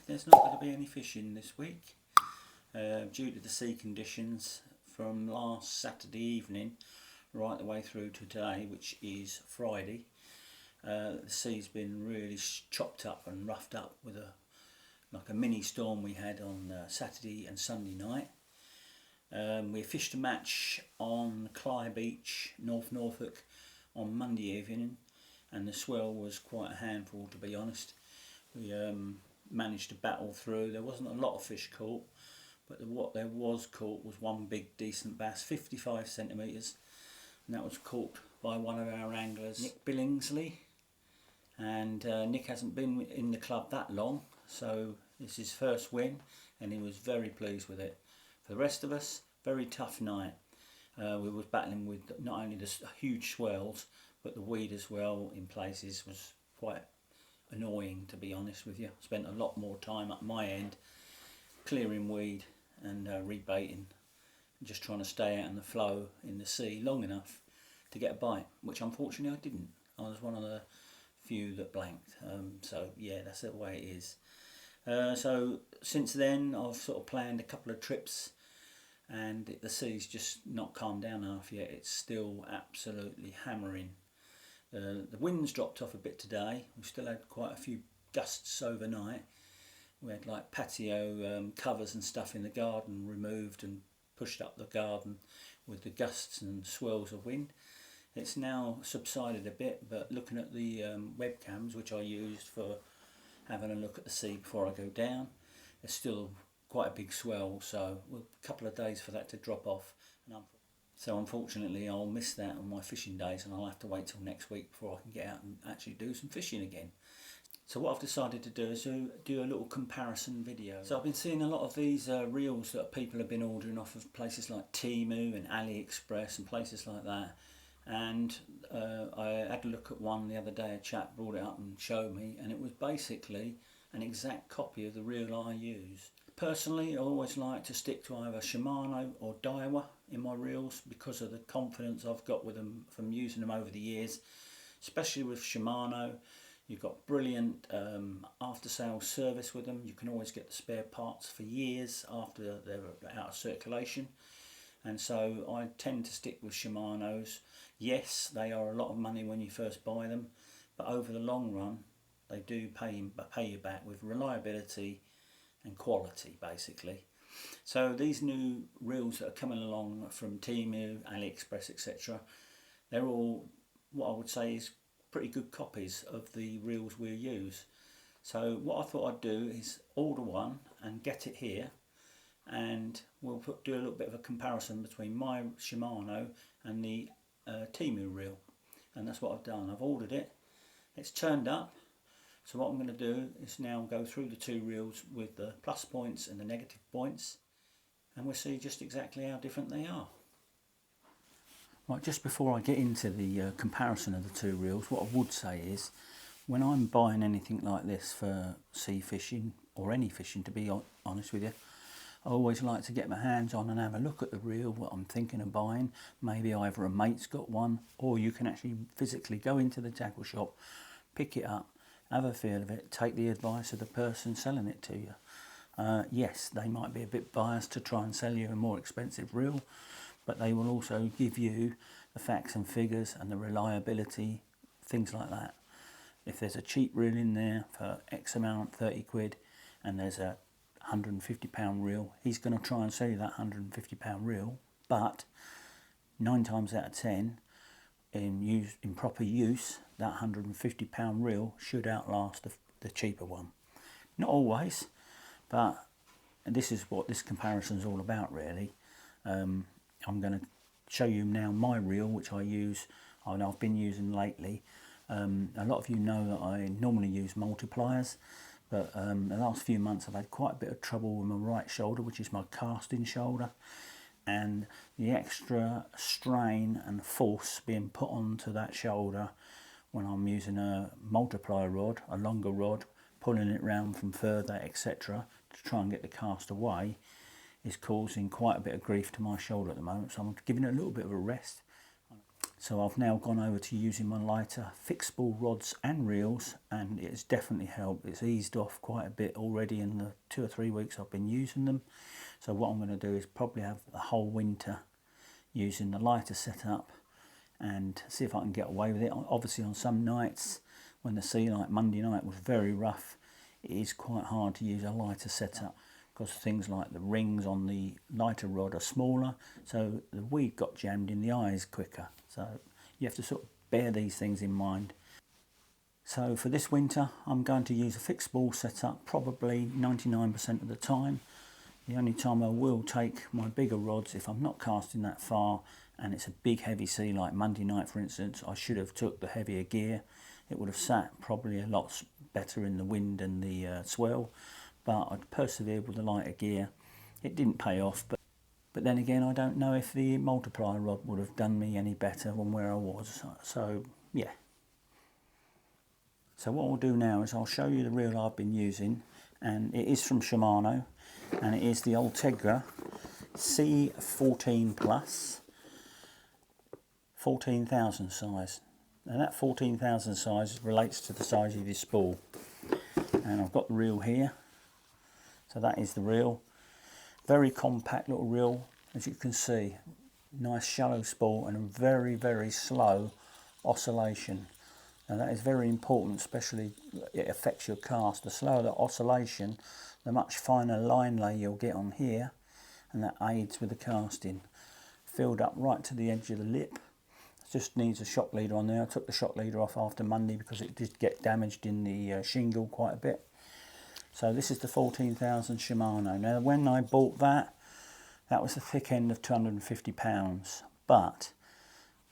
There's not going to be any fishing this week due to the sea conditions from last Saturday evening right the way through to today, which is Friday. The sea's been really chopped up and roughed up with like a mini storm we had on Saturday and Sunday night. We fished a match on Clyde Beach, North Norfolk, on Monday evening, and the swell was quite a handful, to be honest. We managed to battle through. There wasn't a lot of fish caught, but what there was caught was one big decent bass, 55 centimetres, and that was caught by one of our anglers, Nick Billingsley. And Nick hasn't been in the club that long, so this is his first win, and he was very pleased with it. For the rest of us, very tough night. We was battling with not only the huge swells, but the weed as well in places was quite annoying, to be honest with you. Spent a lot more time at my end clearing weed and rebaiting, just trying to stay out in the flow in the sea long enough to get a bite, which unfortunately I didn't. I was one of the few that blanked. So yeah, that's the way it is. So since then I've sort of planned a couple of trips, and the sea's just not calmed down half yet. It's still absolutely hammering. The wind's dropped off a bit today. We still had quite a few gusts overnight. We had like patio covers and stuff in the garden removed and pushed up the garden with the gusts and swirls of wind. It's now subsided a bit, but looking at the webcams, which I used for having a look at the sea before I go down, there's still quite a big swell, so a couple of days for that to drop off. So unfortunately I'll miss that on my fishing days, and I'll have to wait till next week before I can get out and actually do some fishing again. So what I've decided to do is do a little comparison video. So I've been seeing a lot of these reels that people have been ordering off of places like Temu and AliExpress and places like that. And I had a look at one the other day. A chap brought it up and showed me, and it was basically an exact copy of the reel I use. Personally, I always like to stick to either Shimano or Daiwa in my reels because of the confidence I've got with them from using them over the years. Especially with Shimano, you've got brilliant after-sales service with them. You can always get the spare parts for years after they're out of circulation. And so I tend to stick with Shimanos. Yes, they are a lot of money when you first buy them, but over the long run, they do pay you back with reliability and quality, basically. So these new reels that are coming along from Temu, AliExpress, etc., they're all what I would say is pretty good copies of the reels we use. So what I thought I'd do is order one and get it here, and we'll do a little bit of a comparison between my Shimano and the Temu reel, and that's what I've done. I've ordered it, it's turned up. So what I'm going to do is now go through the two reels with the plus points and the negative points, and we'll see just exactly how different they are. Right, just before I get into the comparison of the two reels, what I would say is, when I'm buying anything like this for sea fishing, or any fishing to be honest with you, I always like to get my hands on and have a look at the reel, what I'm thinking of buying. Maybe either a mate's got one, or you can actually physically go into the tackle shop, pick it up, have a feel of it, take the advice of the person selling it to you. Yes, they might be a bit biased to try and sell you a more expensive reel, but they will also give you the facts and figures and the reliability, things like that. If there's a cheap reel in there for X amount, 30 quid, and there's a £150 reel, he's going to try and sell you that £150 reel, but 9 times out of 10, in proper use, that £150 reel should outlast the cheaper one. Not always, but this is what this comparison is all about, really. I'm going to show you now my reel, which I use, and I've been using lately. A lot of you know that I normally use multipliers, but the last few months I've had quite a bit of trouble with my right shoulder, which is my casting shoulder, and the extra strain and force being put onto that shoulder when I'm using a multiplier rod, a longer rod, pulling it round from further, etc., to try and get the cast away, is causing quite a bit of grief to my shoulder at the moment. So I'm giving it a little bit of a rest. So I've now gone over to using my lighter fixed spool rods and reels, and it's definitely helped. It's eased off quite a bit already in the 2 or 3 weeks I've been using them. So what I'm going to do is probably have the whole winter using the lighter setup and see if I can get away with it. Obviously on some nights when the sea, like Monday night, was very rough, it is quite hard to use a lighter setup because things like the rings on the lighter rod are smaller, so the weed got jammed in the eyes quicker. So you have to sort of bear these things in mind. So for this winter I'm going to use a fixed spool setup probably 99% of the time. The only time I will take my bigger rods if I'm not casting that far and it's a big heavy sea like Monday night for instance, I should have took the heavier gear. It would have sat probably a lot better in the wind and the swell, but I'd persevered with the lighter gear. It didn't pay off, but then again I don't know if the multiplier rod would have done me any better than where I was. So yeah. So what I'll do now is I'll show you the reel I've been using, and it is from Shimano, and it is the Ultegra C14 Plus 14,000 size. And that 14,000 size relates to the size of your spool. And I've got the reel here. So that is the reel. Very compact little reel, as you can see. Nice shallow spool and a very, very slow oscillation. Now that is very important, especially it affects your cast. The slower the oscillation, the much finer line lay you'll get on here, and that aids with the casting. Filled up right to the edge of the lip. Just needs a shock leader on there. I took the shock leader off after Monday because it did get damaged in the shingle quite a bit. So this is the 14,000 Shimano. Now when I bought that was the thick end of £250, but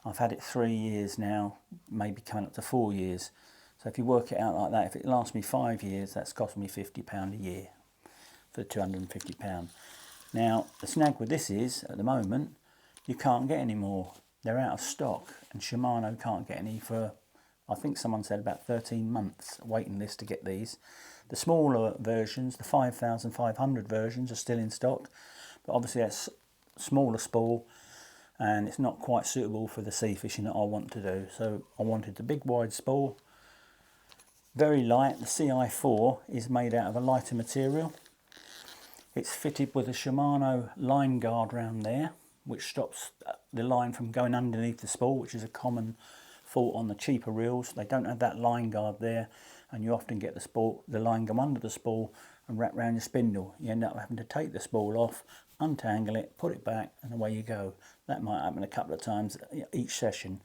I've had it 3 years now, maybe coming up to 4 years. So if you work it out like that, if it lasts me 5 years, that's cost me £50 a year for £250. Now the snag with this is, at the moment, you can't get any more. They're out of stock, and Shimano can't get any for, I think someone said, about 13 months waiting list to get these. The smaller versions, the 5,500 versions, are still in stock, but obviously that's smaller spool and it's not quite suitable for the sea fishing that I want to do. So I wanted the big wide spool, very light. The Ci4 is made out of a lighter material. It's fitted with a Shimano line guard round there, which stops the line from going underneath the spool, which is a common fault on the cheaper reels. They don't have that line guard there, and you often get the line go under the spool and wrap around your spindle. You end up having to take the spool off, untangle it, put it back, and away you go. That might happen a couple of times each session.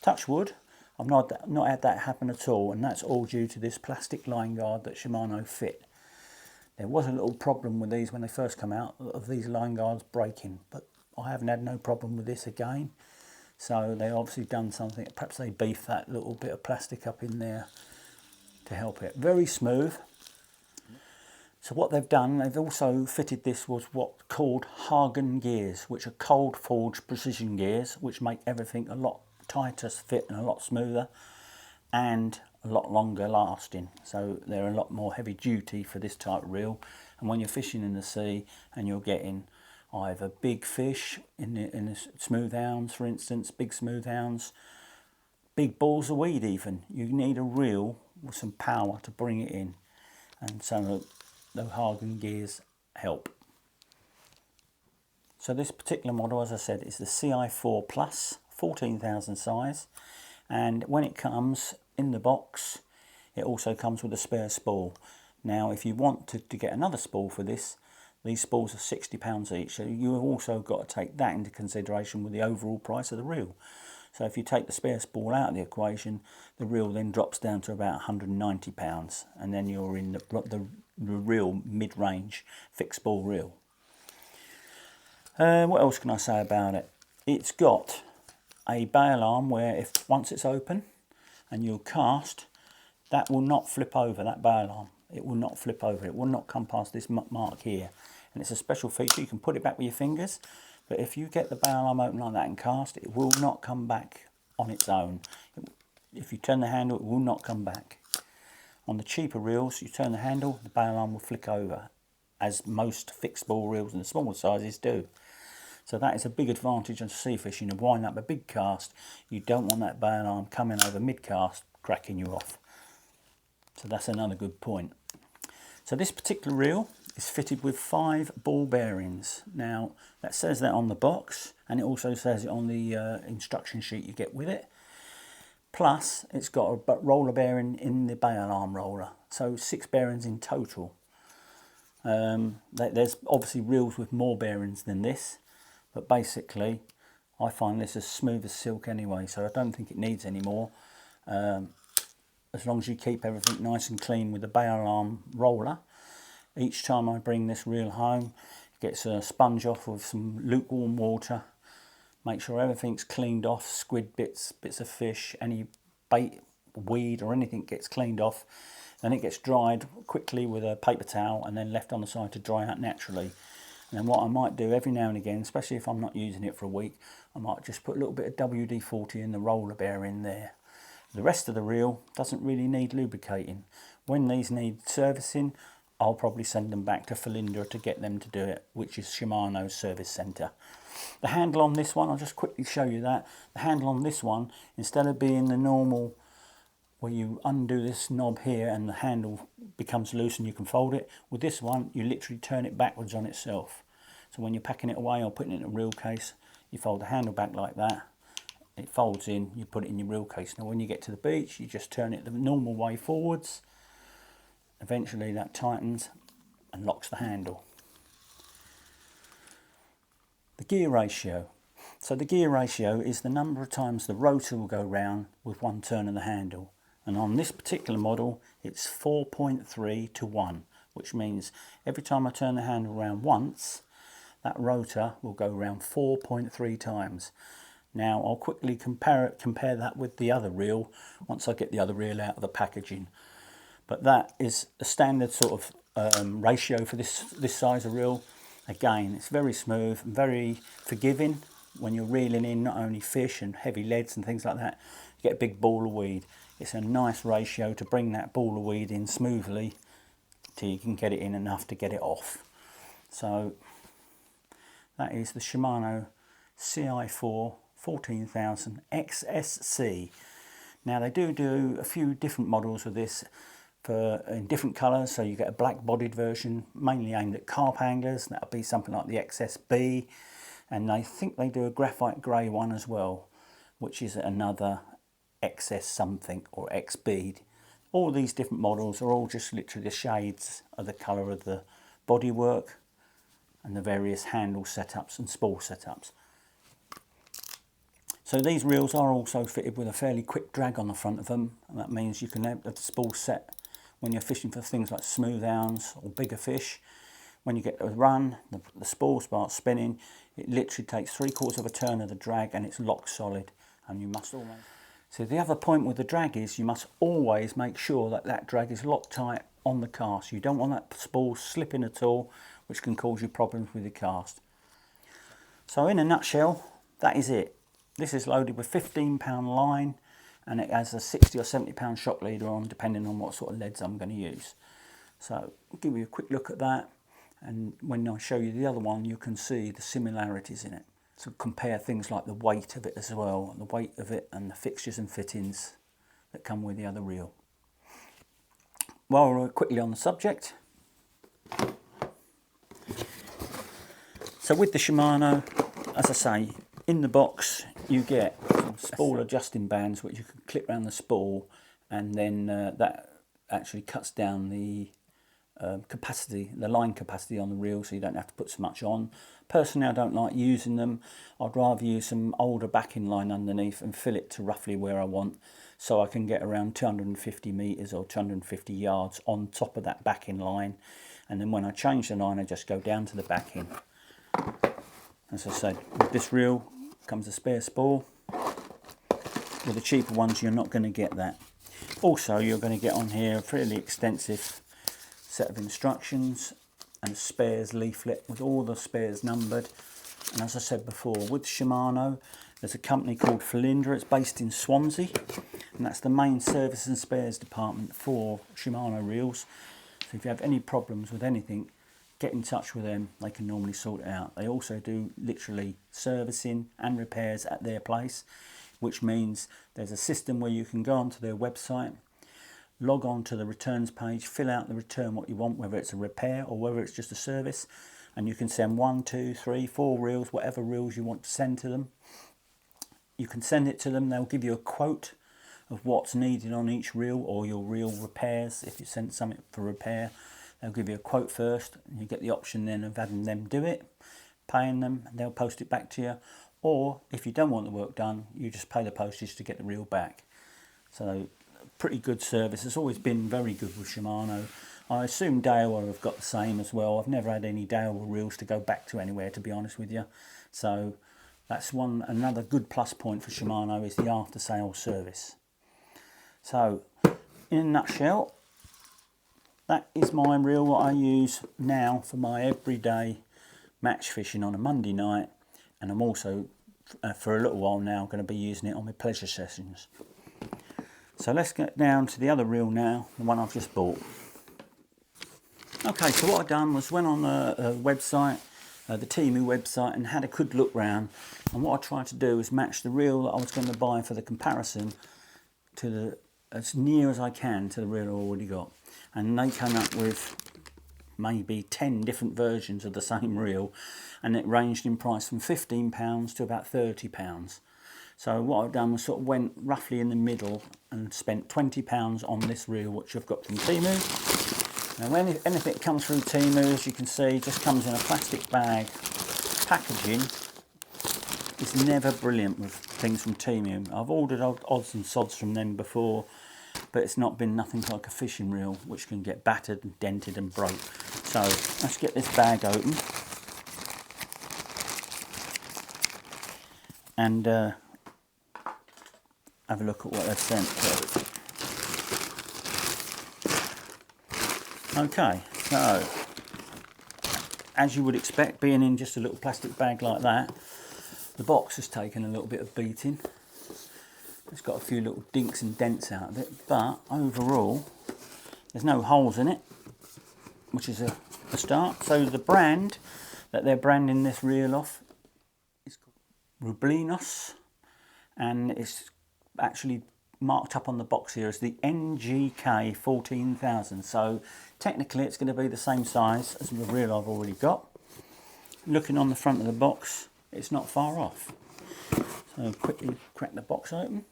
Touch wood, I've not had that happen at all, and that's all due to this plastic line guard that Shimano fit. There was a little problem with these when they first come out, of these line guards breaking, but I haven't had no problem with this again. So they've obviously done something. Perhaps they beefed that little bit of plastic up in there to help it. Very smooth. So what they've done, they've also fitted this with what called Hagen gears, which are cold forged precision gears, which make everything a lot tighter fit and a lot smoother and a lot longer lasting. So they're a lot more heavy duty for this type of reel. And when you're fishing in the sea and you're getting either big fish in the smooth hounds, for instance, big smooth hounds, big balls of weed even, you need a reel with some power to bring it in. And so the Hagen gears help. So this particular model, as I said, is the Ci4 Plus 14,000 size, and when it comes in the box it also comes with a spare spool. Now if you want to get another spool for this, these spools are £60 each, so you've also got to take that into consideration with the overall price of the reel. So if you take the spare spool out of the equation, the reel then drops down to about £190, and then you're in the real mid-range fixed spool reel. What else can I say about it? It's got a bail arm where once it's open and you'll cast, that will not flip over, that bail arm. It will not flip over, it will not come past this mark here. And it's a special feature, you can put it back with your fingers, but if you get the bail arm open like that and cast, it will not come back on its own. If you turn the handle, it will not come back. On the cheaper reels, you turn the handle, the bail arm will flick over, as most fixed spool reels in the smaller sizes do. So that is a big advantage on sea fishing. To wind up a big cast, you don't want that bail arm coming over mid-cast, cracking you off. So that's another good point. So this particular reel is fitted with 5 ball bearings. Now that says that on the box, and it also says it on the instruction sheet you get with it. Plus it's got a roller bearing in the bail arm roller, so 6 bearings in total. There's obviously reels with more bearings than this, but basically I find this as smooth as silk anyway, so I don't think it needs any more. As long as you keep everything nice and clean with the bail arm roller. Each time I bring this reel home, it gets a sponge off with some lukewarm water. Make sure everything's cleaned off, squid bits, bits of fish, any bait, weed or anything gets cleaned off. Then it gets dried quickly with a paper towel and then left on the side to dry out naturally. And then what I might do every now and again, especially if I'm not using it for a week, I might just put a little bit of WD-40 in the roller bearing there. The rest of the reel doesn't really need lubricating. When these need servicing, I'll probably send them back to Felindre to get them to do it, which is Shimano's service centre. The handle on this one, I'll just quickly show you that. The handle on this one, instead of being the normal where you undo this knob here and the handle becomes loose and you can fold it, with this one you literally turn it backwards on itself. So when you're packing it away or putting it in a reel case, you fold the handle back like that. It folds in, you put it in your reel case. Now when you get to the beach, you just turn it the normal way forwards. Eventually that tightens and locks the handle. The gear ratio. So the gear ratio is the number of times the rotor will go round with one turn of the handle. And on this particular model, it's 4.3 to 1, which means every time I turn the handle around once, that rotor will go around 4.3 times. Now I'll quickly compare that with the other reel once I get the other reel out of the packaging. But that is a standard sort of ratio for this size of reel. Again, it's very smooth, very forgiving when you're reeling in not only fish and heavy leads and things like that. You get a big ball of weed. It's a nice ratio to bring that ball of weed in smoothly till you can get it in enough to get it off. So that is the Shimano Ci4 14,000 XSC. Now they do a few different models of this in different colours, so you get a black bodied version mainly aimed at carp anglers. That'll be something like the XSB, and I think they do a graphite grey one as well, which is another XS something or XB. All these different models are all just literally the shades of the colour of the bodywork and the various handle setups and spool setups. So these reels are also fitted with a fairly quick drag on the front of them, and that means you can have the spool set when you're fishing for things like smooth hounds or bigger fish. When you get to the run, the spool starts spinning. It literally takes 3/4 of a turn of the drag and it's locked solid, and you must always... So the other point with the drag is you must always make sure that that drag is locked tight on the cast. You don't want that spool slipping at all, which can cause you problems with the cast. So in a nutshell, that is it. This is loaded with 15-pound line, and it has a 60 or 70-pound shock leader on, depending on what sort of leads I'm going to use. So I'll give you a quick look at that, and when I show you the other one, you can see the similarities in it. So compare things like the weight of it as well, the weight of it and the fixtures and fittings that come with the other reel. While we're quickly on the subject, so with the Shimano, as I say, in the box you get some spool adjusting bands which you can clip around the spool, and then that actually cuts down the capacity, the line capacity on the reel, so you don't have to put so much on. Personally, I don't like using them. I'd rather use some older backing line underneath and fill it to roughly where I want, so I can get around 250 metres or 250 yards on top of that backing line, and then when I change the line I just go down to the backing. As I said, with this reel comes a spare spool. With the cheaper ones you're not going to get that. Also, you're going to get on here a fairly extensive set of instructions and a spares leaflet with all the spares numbered. And as I said before, with Shimano, there's a company called Felindre. It's based in Swansea, and that's the main service and spares department for Shimano reels. So if you have any problems with anything, get in touch with them, they can normally sort it out. They also do literally servicing and repairs at their place, which means there's a system where you can go onto their website, log on to the returns page, fill out the return what you want, whether it's a repair or whether it's just a service, and you can send 1, 2, 3, 4 reels, whatever reels you want to send to them. You can send it to them, they'll give you a quote of what's needed on each reel, or your reel repairs. If you send something for repair, they'll give you a quote first, and you get the option then of having them do it, paying them, and they'll post it back to you. Or if you don't want the work done, you just pay the postage to get the reel back. So pretty good service. It's always been very good with Shimano. I assume Daiwa have got the same as well. I've never had any Daiwa reels to go back to anywhere, to be honest with you. So that's another good plus point for Shimano, is the after sales service. So in a nutshell, that is my reel that I use now for my everyday match fishing on a Monday night, and I'm also for a little while now going to be using it on my pleasure sessions. So let's get down to the other reel now, the one I've just bought. Okay, so what I've done was went on a website, the Temu website, and had a good look round, and what I tried to do was match the reel that I was going to buy for the comparison to as near as I can to the reel I already got. And they came up with maybe 10 different versions of the same reel, and it ranged in price from £15 to about £30. So what I've done was sort of went roughly in the middle and spent £20 on this reel, which I've got from Temu. Now when anything comes through Temu, as you can see, just comes in a plastic bag. Packaging is never brilliant with things from Temu. I've ordered odds and sods from them before, but it's not been nothing like a fishing reel, which can get battered and dented and broke. So let's get this bag open and have a look at what they've sent through. Okay, so as you would expect, being in just a little plastic bag like that, the box has taken a little bit of beating. It's got a few little dinks and dents out of it, but overall there's no holes in it, which is a start. So the brand that they're branding this reel off is called Rooblinos, and it's actually marked up on the box here as the NGK 14,000. So technically it's going to be the same size as the reel I've already got. Looking on the front of the box, it's not far off. So quickly crack the box open.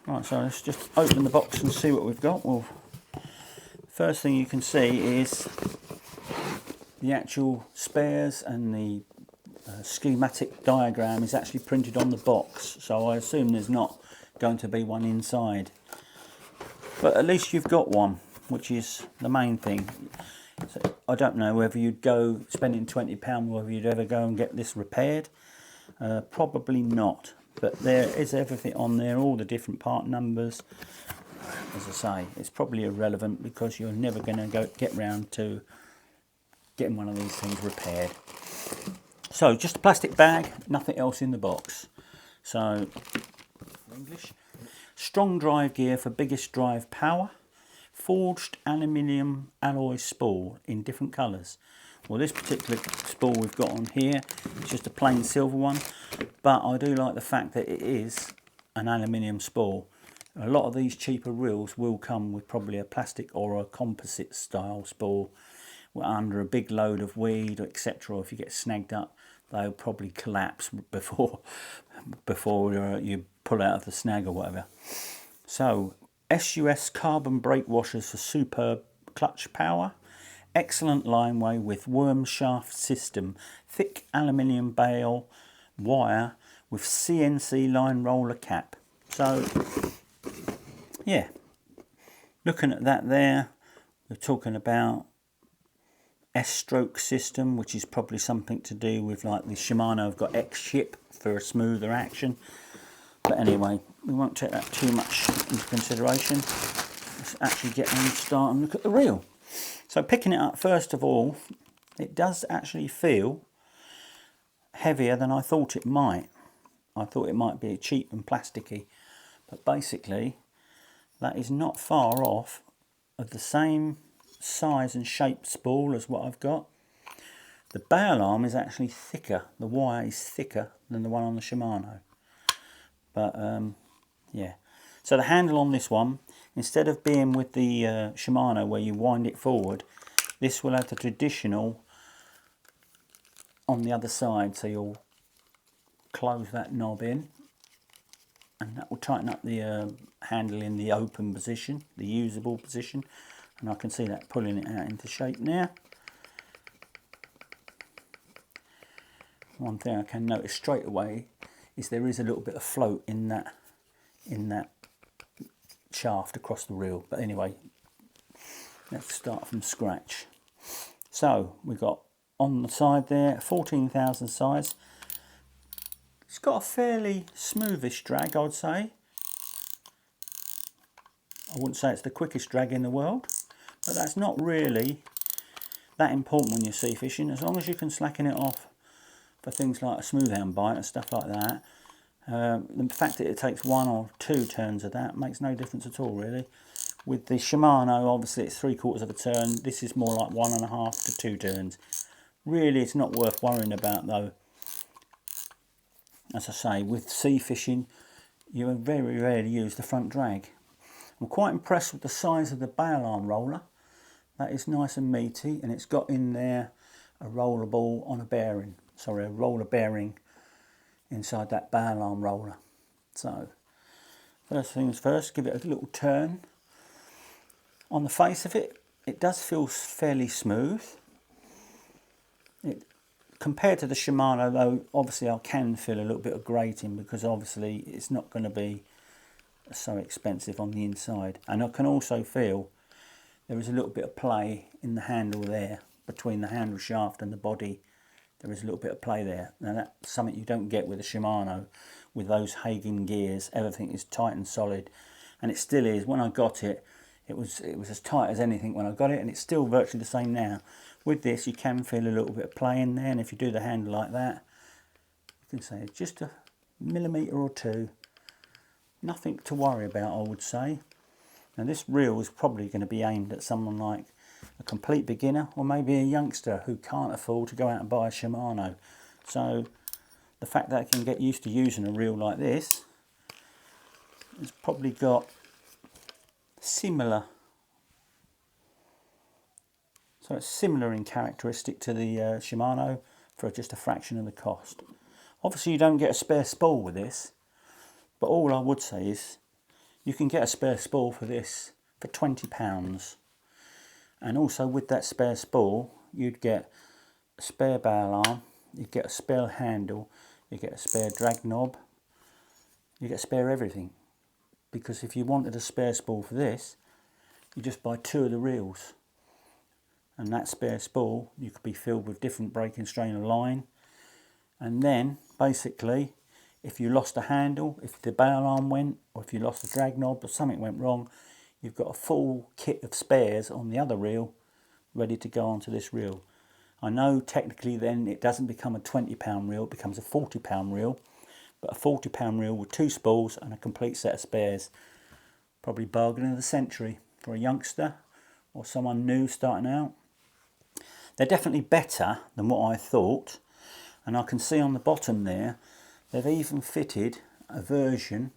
Right, so let's just open the box and see what we've got. Well, first thing you can see is the actual spares, and the schematic diagram is actually printed on the box, so I assume there's not going to be one inside. But at least you've got one, which is the main thing. So I don't know whether you'd go spending £20, whether you'd ever go and get this repaired. Probably not. But there is everything on there, all the different part numbers. As I say, it's probably irrelevant because you're never going to get round to getting one of these things repaired. So just a plastic bag, nothing else in the box. So English. Strong drive gear for biggest drive power. Forged aluminium alloy spool in different colours. Well, this particular spool we've got on here is just a plain silver one, but I do like the fact that it is an aluminium spool. A lot of these cheaper reels will come with probably a plastic or a composite style spool under a big load of weed, etc. Or if you get snagged up, they'll probably collapse before you pull out of the snag or whatever. So SUS carbon brake washers for superb clutch power. Excellent lineway with worm shaft system. Thick aluminium bale wire with CNC line roller cap. So yeah, looking at that there, we're talking about S-stroke system, which is probably something to do with like the Shimano have got X-ship for a smoother action. But anyway, we won't take that too much into consideration. Let's actually get on and start and look at the reel. So picking it up, first of all, it does actually feel heavier than I thought it might. I thought it might be cheap and plasticky, but basically that is not far off of the same size and shape spool as what I've got. The bail arm is actually thicker, the wire is thicker than the one on the Shimano. But yeah, so the handle on this one, instead of being with the Shimano where you wind it forward, this will have the traditional on the other side, so you'll close that knob in and that will tighten up the handle in the open position, the usable position, and I can see that pulling it out into shape now. One thing I can notice straight away is there is a little bit of float in that shaft across the reel, but anyway, let's start from scratch. So we've got on the side there 14,000 size. It's got a fairly smoothish drag, I'd say. I wouldn't say it's the quickest drag in the world, but that's not really that important when you're sea fishing, as long as you can slacken it off for things like a smooth hound bite and stuff like that. The fact that it takes 1 or 2 turns of that makes no difference at all, really. With the Shimano, obviously it's 3/4 of a turn. This is more like 1.5 to 2 turns. Really, it's not worth worrying about, though. As I say, with sea fishing, you very rarely use the front drag. I'm quite impressed with the size of the bail arm roller. That is nice and meaty, and it's got in there a roller ball on a bearing. Sorry, a roller bearing inside that bail arm roller. So, first things first, give it a little turn. On the face of it, it does feel fairly smooth. Compared to the Shimano, though, obviously I can feel a little bit of grating because obviously it's not going to be so expensive on the inside. And I can also feel there is a little bit of play in the handle there, between the handle shaft and the body. There is a little bit of play there. Now that's something you don't get with a Shimano. With those Hagen gears, everything is tight and solid, and it still is. When I got it, it was as tight as anything when I got it, and it's still virtually the same now. With this, you can feel a little bit of play in there, and if you do the handle like that, you can say it's just a millimetre or 2. Nothing to worry about, I would say. Now this reel is probably going to be aimed at someone like a complete beginner, or maybe a youngster who can't afford to go out and buy a Shimano. So the fact that I can get used to using a reel like this, it's probably got similar. So it's similar in characteristic to the Shimano for just a fraction of the cost. Obviously you don't get a spare spool with this, but all I would say is you can get a spare spool for this for £20. And also with that spare spool, you'd get a spare bail arm, you'd get a spare handle, you get a spare drag knob, you get spare everything. Because if you wanted a spare spool for this, you just buy 2 of the reels. And that spare spool, you could be filled with different breaking strainer line. And then, basically, if you lost a handle, if the bail arm went, or if you lost a drag knob or something went wrong, you've got a full kit of spares on the other reel ready to go onto this reel. I know technically then it doesn't become a £20 reel, it becomes a £40 reel, but a £40 reel with 2 spools and a complete set of spares, probably bargain of the century for a youngster or someone new starting out. They're definitely better than what I thought, and I can see on the bottom there they've even fitted a version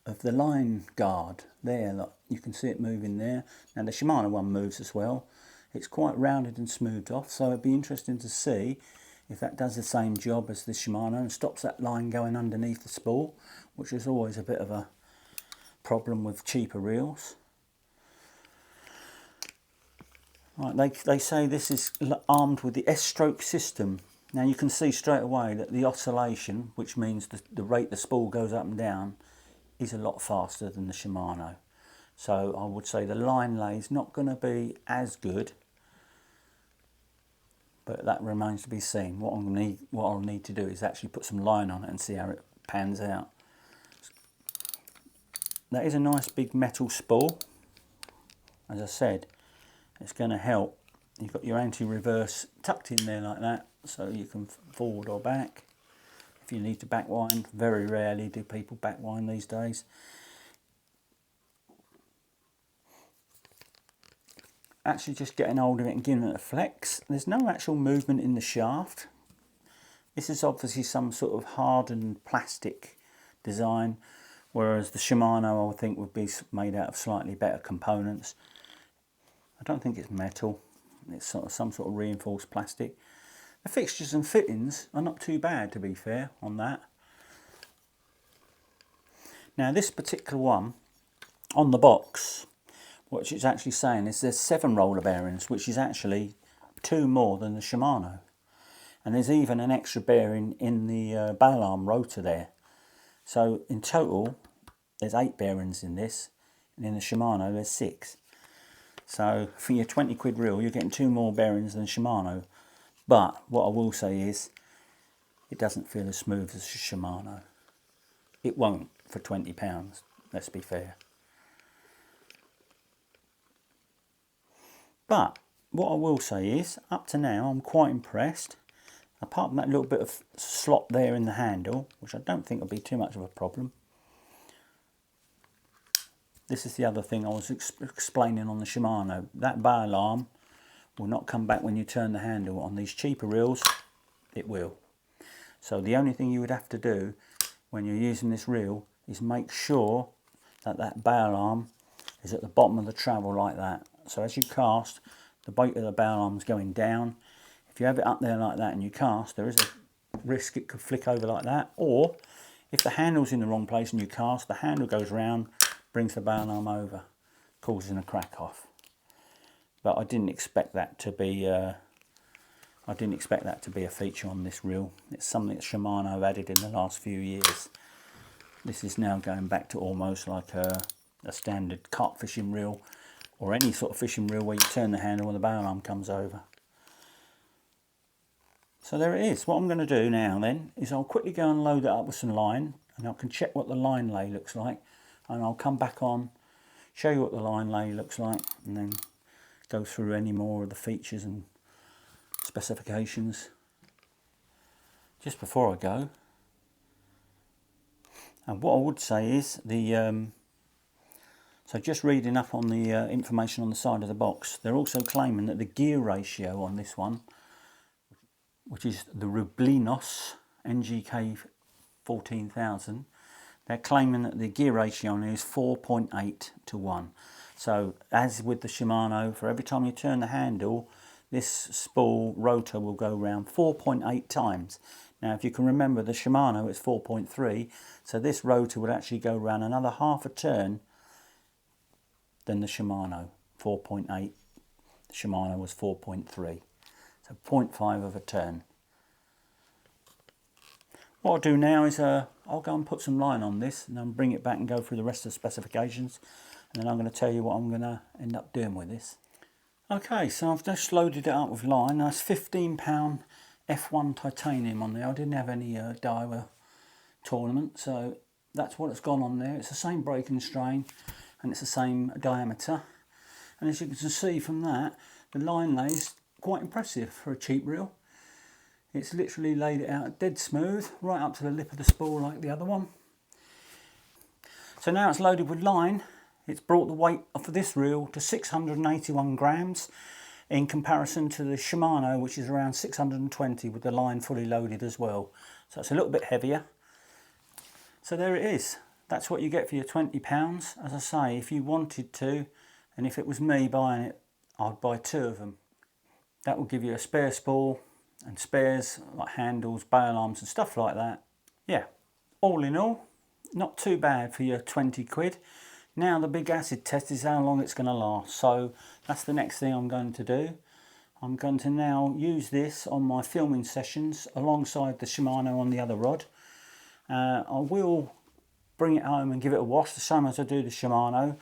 of the line guard there. Look, you can see it moving there. Now the Shimano one moves as well. It's quite rounded and smoothed off, so it'd be interesting to see if that does the same job as the Shimano and stops that line going underneath the spool, which is always a bit of a problem with cheaper reels. Right, they say this is armed with the S-stroke system. Now you can see straight away that the oscillation, which means the rate the spool goes up and down, is a lot faster than the Shimano. So I would say the line lay is not going to be as good, but that remains to be seen. What I'll need to do is actually put some line on it and see how it pans out. That is a nice big metal spool. As I said, it's going to help. You've got your anti-reverse tucked in there like that, so you can forward or back. If you need to back wind, very rarely do people back wind these days. actually just getting hold of it and giving it a flex. There's no actual movement in the shaft. This is obviously some sort of hardened plastic design, whereas the Shimano I would think would be made out of slightly better components. I don't think it's metal, it's sort of some sort of reinforced plastic. The fixtures and fittings are not too bad, to be fair, on that. Now this particular one, on the box, what it's actually saying is there's 7 roller bearings, which is actually 2 more than the Shimano. And there's even an extra bearing in the bell arm rotor there. So in total, there's 8 bearings in this, and in the Shimano there's 6. So for your 20 quid reel, you're getting 2 more bearings than Shimano. But what I will say is, it doesn't feel as smooth as Shimano. It won't for £20, let's be fair. But what I will say is, up to now, I'm quite impressed. Apart from that little bit of slot there in the handle, which I don't think will be too much of a problem. This is the other thing I was explaining on the Shimano. That bail arm will not come back when you turn the handle. On these cheaper reels, it will. So the only thing you would have to do when you're using this reel is make sure that that bail arm is at the bottom of the travel like that. So as you cast, the weight of the bail arm is going down. If you have it up there like that and you cast, there is a risk it could flick over like that. Or if the handle's in the wrong place and you cast, the handle goes round, brings the bail arm over, causing a crack off. But I didn't expect that to be a feature on this reel. It's something that Shimano have added in the last few years. This is now going back to almost like a standard carp fishing reel, or any sort of fishing reel where you turn the handle and the bail arm comes over. So there it is. What I'm going to do now then is I'll quickly go and load it up with some line, and I can check what the line lay looks like, and I'll come back on, show you what the line lay looks like, and then go through any more of the features and specifications. Just before I go, and what I would say is so just reading up on the information on the side of the box, they're also claiming that the gear ratio on this one, which is the Rooblinos NGK 14,000, they're claiming that the gear ratio on it is 4.8 to 1. So as with the Shimano, for every time you turn the handle, this spool rotor will go around 4.8 times. Now if you can remember, the Shimano is 4.3, so this rotor would actually go around another half a turn than the Shimano, 4.8. The Shimano was 4.3, so 0.5 of a turn. What I'll do now is I'll go and put some line on this, and then bring it back and go through the rest of the specifications, and then I'm going to tell you what I'm going to end up doing with this. Okay, so I've just loaded it up with line. That's £15 F1 titanium on there. I didn't have any Daiwa tournament, so that's what it's gone on there. It's the same break and strain, and it's the same diameter. And as you can see from that, the line lay's quite impressive for a cheap reel. It's literally laid it out dead smooth, right up to the lip of the spool like the other one. So now it's loaded with line. It's brought the weight for this reel to 681 grams in comparison to the Shimano, which is around 620 with the line fully loaded as well. So it's a little bit heavier. So there it is. That's what you get for your £20. As I say, if you wanted to, and if it was me buying it, I'd buy 2 of them. That will give you a spare spool and spares like handles, bail arms and stuff like that. Yeah, all in all, not too bad for your 20 quid. Now the big acid test is how long it's going to last. So that's the next thing I'm going to do. I'm going to now use this on my filming sessions alongside the Shimano on the other rod. I will bring it home and give it a wash the same as I do the Shimano,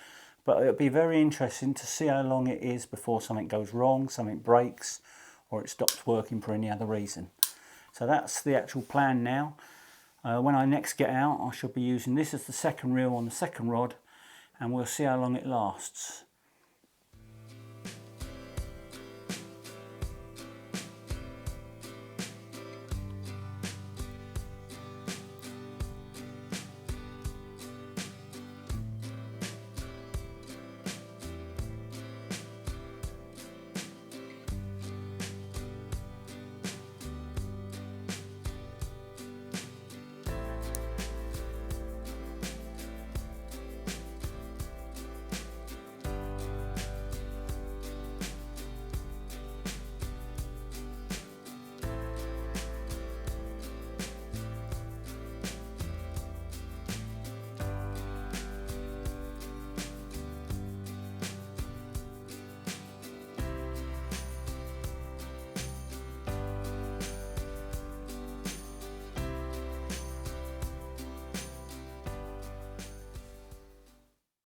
but it'll be very interesting to see how long it is before something goes wrong, something breaks, or it stops working for any other reason. So that's the actual plan now. When I next get out, I shall be using this as the second reel on the second rod, and we'll see how long it lasts.